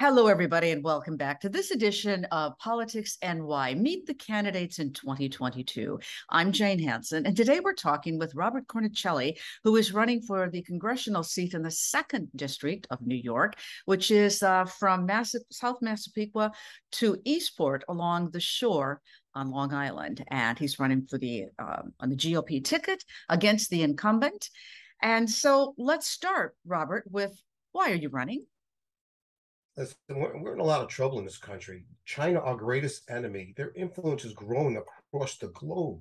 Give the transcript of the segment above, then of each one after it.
Hello, everybody, and welcome back to this edition of Politics and Why. Meet the candidates in 2022. I'm Jane Hanson, and today we're talking with Robert Cornicelli, who is running for the congressional seat in the 2nd District of New York, which is from South Massapequa to Eastport along the shore on Long Island. And he's running for on the GOP ticket against the incumbent. And so let's start, Robert, with why are you running? Listen, we're in a lot of trouble in this country. China, our greatest enemy, their influence is growing across the globe.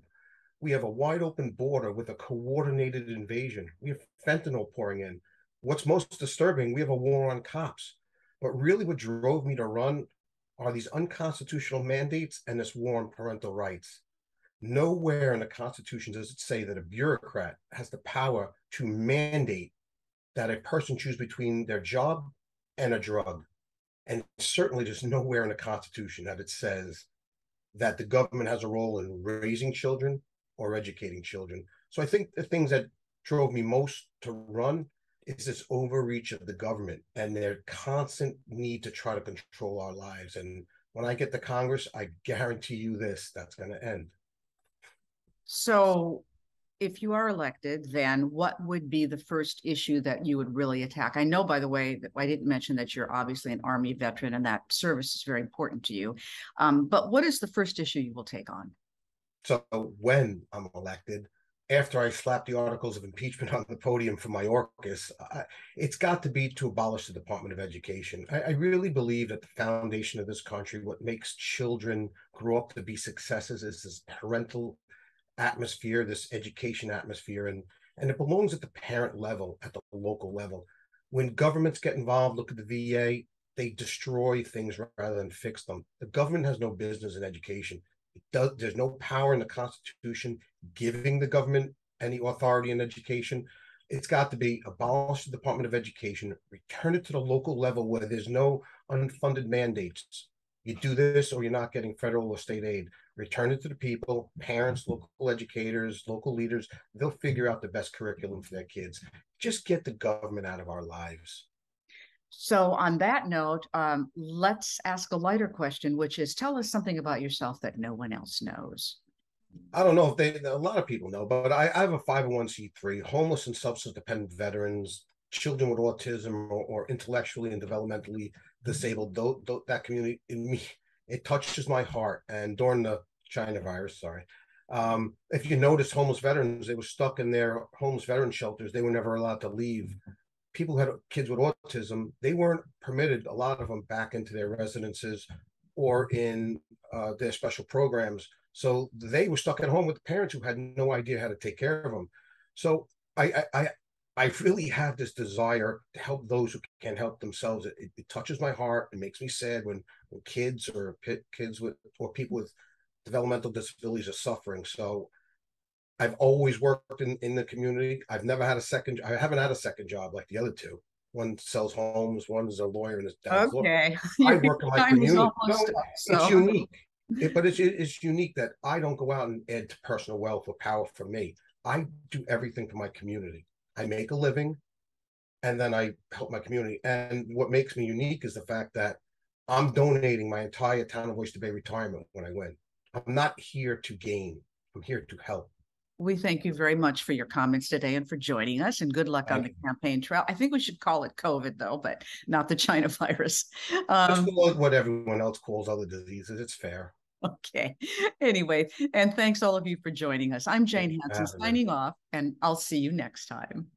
We have a wide open border with a coordinated invasion. We have fentanyl pouring in. What's most disturbing, we have a war on cops. But really, what drove me to run are these unconstitutional mandates and this war on parental rights. Nowhere in the Constitution does it say that a bureaucrat has the power to mandate that a person choose between their job and a drug. And certainly there's nowhere in the Constitution that it says that the government has a role in raising children or educating children. So I think the things that drove me most to run is this overreach of the government and their constant need to try to control our lives. And when I get to Congress, I guarantee you that's going to end. So if you are elected, then what would be the first issue that you would really attack? I know, by the way, that I didn't mention that you're obviously an Army veteran and that service is very important to you. But what is the first issue you will take on? So when I'm elected, after I slap the articles of impeachment on the podium for my orcus, it's got to be to abolish the Department of Education. I really believe that the foundation of this country, what makes children grow up to be successes, is this parental atmosphere, this education atmosphere, and it belongs at the parent level, at the local level. When governments get involved, look at the VA, they destroy things rather than fix them. The government has no business in education. There's no power in the Constitution giving the government any authority in education. It's got to be abolish the Department of Education, return it to the local level where there's no unfunded mandates. You do this or you're not getting federal or state aid. Return it to the people, parents, local educators, local leaders. They'll figure out the best curriculum for their kids. Just get the government out of our lives. So on that note, let's ask a lighter question, which is tell us something about yourself that no one else knows. I don't know if a lot of people know, but I have a 501c3, homeless and substance dependent veterans, children with autism or intellectually and developmentally disabled. That community in me, it touches my heart. And during the China virus, if you notice, homeless veterans, they were stuck in their homeless veteran shelters. They were never allowed to leave. People who had kids with autism, they weren't permitted, a lot of them, back into their residences or in their special programs. So they were stuck at home with parents who had no idea how to take care of them. So I really have this desire to help those who can't help themselves. It touches my heart. It makes me sad when kids or people with developmental disabilities are suffering. So I've always worked in the community. I haven't had a second job like the other two. One sells homes, one's a lawyer in his dad's law. Okay, I your work in my time is community. almost No, up. it's So unique. It's unique that I don't go out and add to personal wealth or power for me. I do everything for my community. I make a living and then I help my community. And what makes me unique is the fact that I'm donating my entire town of Oyster Bay retirement when I win. I'm not here to gain. I'm here to help. we thank you very much for your comments today and for joining us, and good luck on Thank the you. campaign trail. I think we should call it COVID, though, but not the China virus. Let's Um, call it what everyone else calls other diseases. It's fair. okay. Anyway, and thanks all of you for joining us. I'm Thank Jane you for Hanson having me. signing off, and I'll see you next time.